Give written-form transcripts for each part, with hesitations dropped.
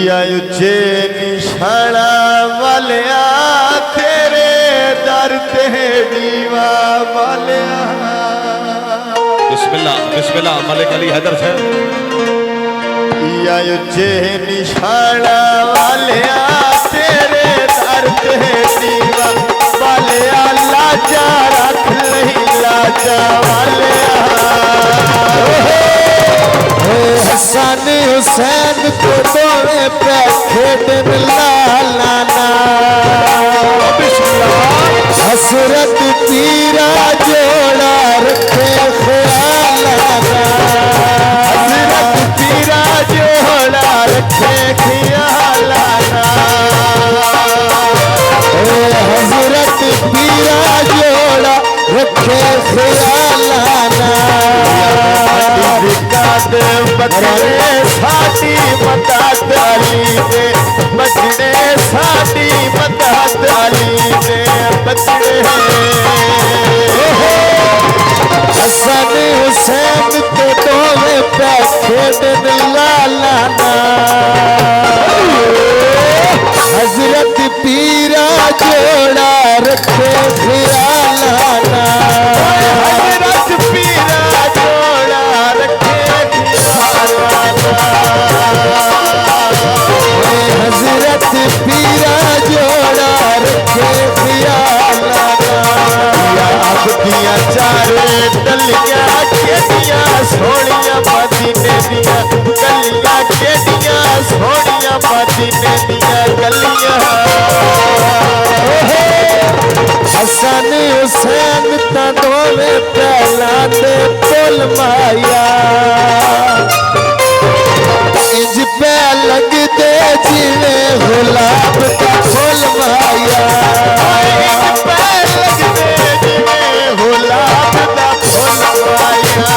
या उच्चे निशाना वालिया तेरे दर ते दीवा वालिया। बिस्मिल्लाह बिस्मिल्लाह मलिक अली हैदर से। या उच्चे निशाना वालिया तेरे दर ते दीवा वालिया लाजा रख लही लाजा वालिया। हसन हुसैन को दोवे पे खेदन लालाना हसरत पीरा जोड़ा रखे ख्यालाना हसरत पीरा जोड़ा रखे ख्यालाना हजरत पीरा जोड़ा रखे ख्यालाना बचड़े साडी मदद अली दे बचड़े साडी मदद अली दे बचड़े। हसन हुसैन के दोवे पे खेदन लालाना हजरत पीरा जोड़ा रखे ख्यालाना हजरत पीरा जोड़ा रखे हजरत पीरा जोड़ा रखे ख्यालाना। दिया चारे डलिया केडिया सोनिया मदीने दिया गलिया केडिया सोनिया मदीने दिया गलिया। हसन हुसैन ता दोवे पहला दे पुल माया इंज पे लगदे जिवे गुलाब का फुल माया गुलाब का फूल माया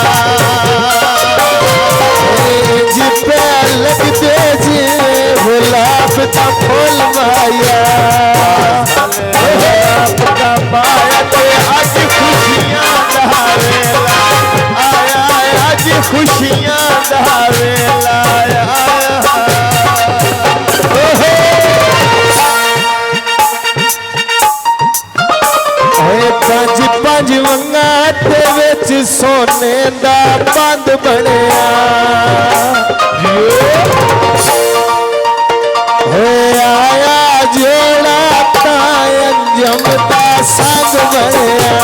इंज पे लगदे जिवे गुलाब का फुल माया। पाया ते अज खुशियां दा वेला आया अज खुशियां दा वेला आया। पंज पंज वंगा ते विच सोने दा बंद बनया आया जोड़ा अंजम दा संग बनया।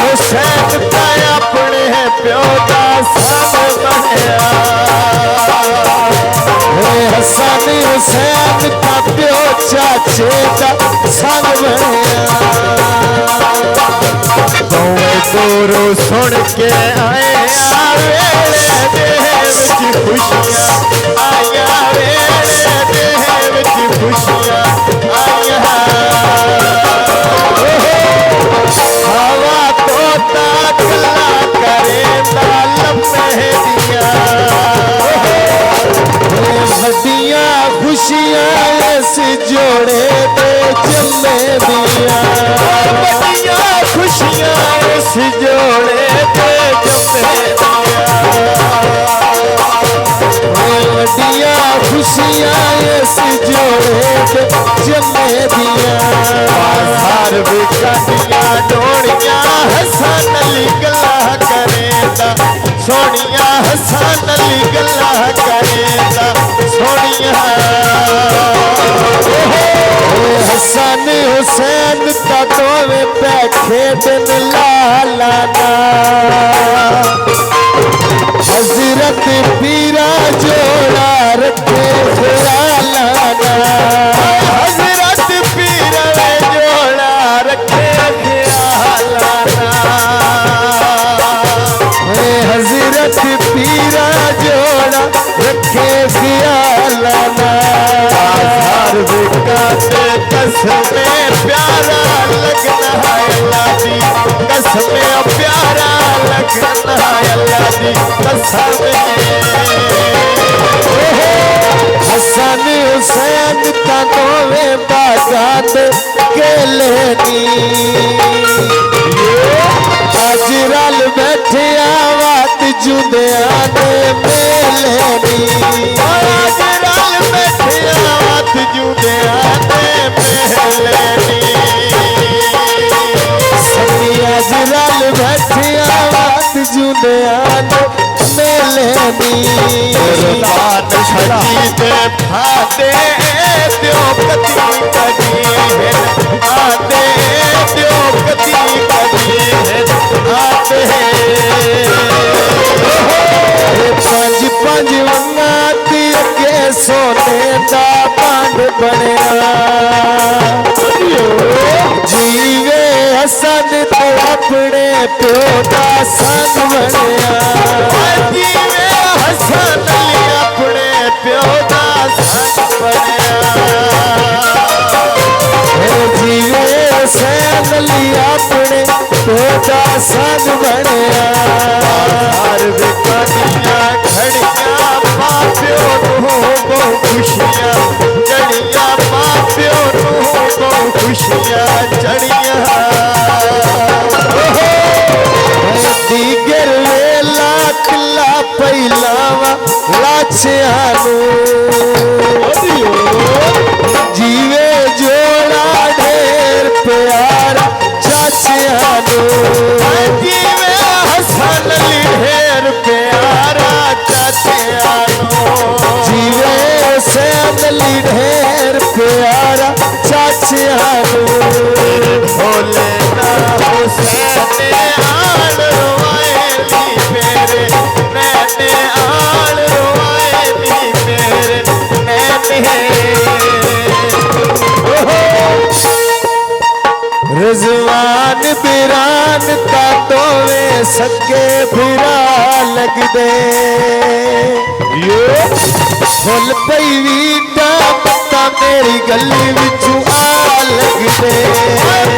हुसैन ता अपने प्यो दा संग बनया हसन हुसैन का प्यो चाचे का संग बनया। गोरू सुन के आए वेले दे विच खुशियां आया वेले दे विच खुशियां आया। हवा तोता गल्ला करे लम्हे दिया वड्डियां खुशियां इस जोड़े दे जम्मे दिया बड़ियां खुशियां इस जोड़े दे जम्मे दिया वड्डियां खुशियां इस जोड़े दे जम्मे दिया। हर विकटिया डोड़ियां हसन अली गल्ला करेंदा सोनिया हसन अली गल्ला करेंदा सोनिया। हसन हुसैन का दोवे पे खेदन लालाना हजरत पीरा जोड़ा रखे ख्यालाना हजरत पीरा जोड़ा रखे ख्यालाना हजरत पीरा जोड़ा रखे ख्यालाना। हर विकट कसमें प्यारा लगना है अल्लाह दी कसमें प्यारा लगना है अल्लाह दी कसमें। हसन हुसैन का दोवे बागात के लेनी अज रल बैठे आवात जुदिया ने मेले नी। सोने दा बांड बनया जीवे हसन तो अपने प्यो दा संग बनया जीवे हसन अली अपने प्यो दा संग बनया जीवे हुसैन अली अपने प्यो दा संग बनया हर विकानिया घड़िया मां प्यो नूं बहु खुशियां जड़िया मां प्यो नूं बहु खुशियां जड़िया दीगर वेला किला पहिलावा लाछियानू जीवे जोड़ा ढेर प्यारा चाचियानू जीवे हसन अली ढेर प्यारा चाचियानू जीवे हुसैन अली ढेर प्यारा चाचियानू भोले ना हुसैन आल रोएली मेरे नैने आल रोएली मेरे नैने रिजवान बिरान ता दोवे सके फिरा लगदे फुल पई वीटा पत्ता मेरी गली विचू आ लगदे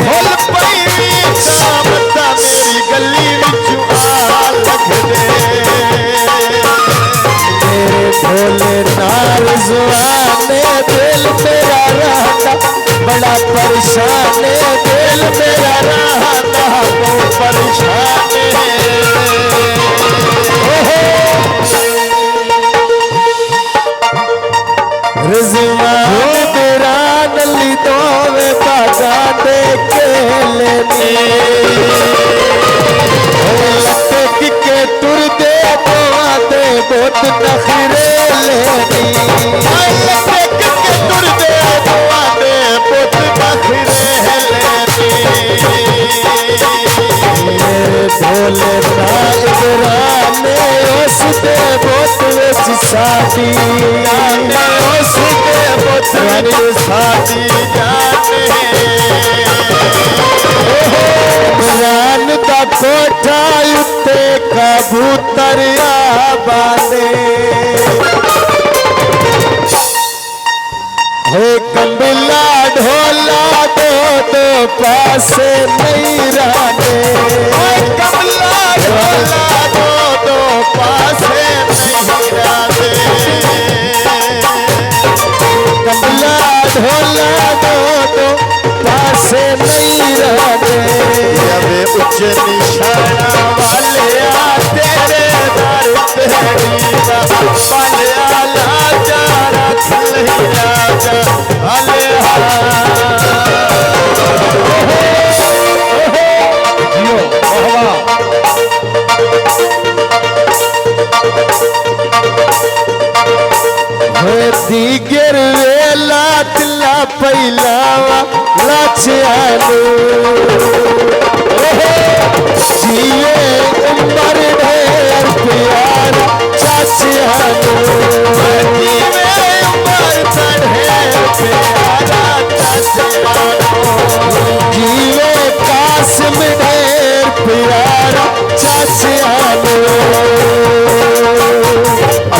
फुल पई वीटा पत्ता मेरी गली विचू आ लगदे मेरे भोले नाल जुआने दिल मेरा रहता बड़ा परेशान दिल मेरा रहता बहुत परेशान रिजवान बिरान ली दोवे बागा दे केले लटक के तुर दे दोआ दे बहुत नखरे लेनी लटक के तुर दे दुआ दे बहुत नखरे लेनी मेरे भोले नाल बिराने उस दे बहुत विच साडी उस दे बहुत विच साडी जाने बिरान दा कोठा उत्ते कबूतर आबादे हो कंबिला ढोला दो दो पासे नहीं राने कमला ढोला दो दो पासे नहीं राधे कंबिला ढोला दो दो पासे नहीं राने अबे उच्च निशाना वाले आ तेरे दर पे दीवा वाले आला जा रख ले राजा वाले दीगर वेला तिला पहिलावा लाछियानू जिए उमर ढेर प्यार चाचियानू जीवे उमर ढेर प्यारा चाचियानू जीवे कासिम ढेर प्यारा चाचियानू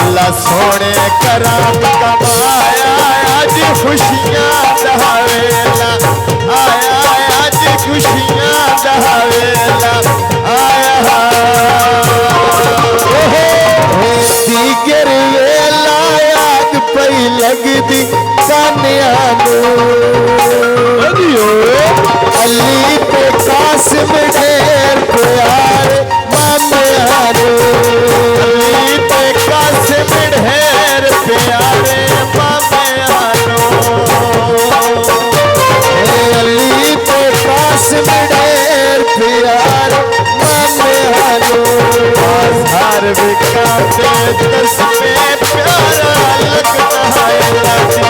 अल्लाह सोने कराम कमाया आज खुशियां दहावेला आया आज खुशियां दहावेला आया दीगर वेला याद पई लगदी कान्यानू अली ते कासिम ढेर प्यार मामयानू अली ते कासिम ढेर प्यारे मामयानो अली ते कासिम ढेर प्यार मामयानू हर विकाते दस में प्यारा लगता है लाती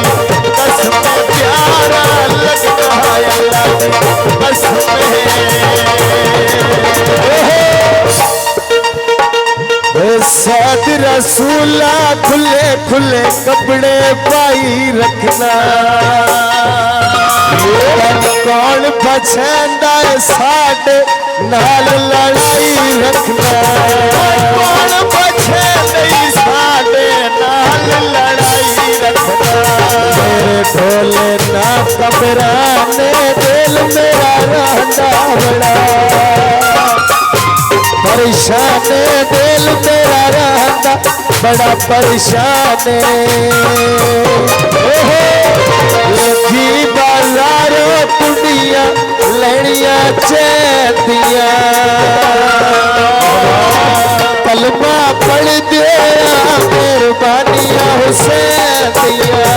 दस में प्यारा लगता है लाती दस में सद रसूला खुले खुले कपड़े पाई रखना कौन पछांदा साडे नाल लड़ाई रखना कौन बचे नहीं साडे नाल लड़ाई रखना मेरे ढोले ना कमराने दिल मेरा रहता बड़ा परेशान दिल मेरा रहता बड़ा परेशान लखी बाजारों कुड़िया लड़िया चैतिया कलमा पढ़ दिया मेहरबानिया हुसैन दिया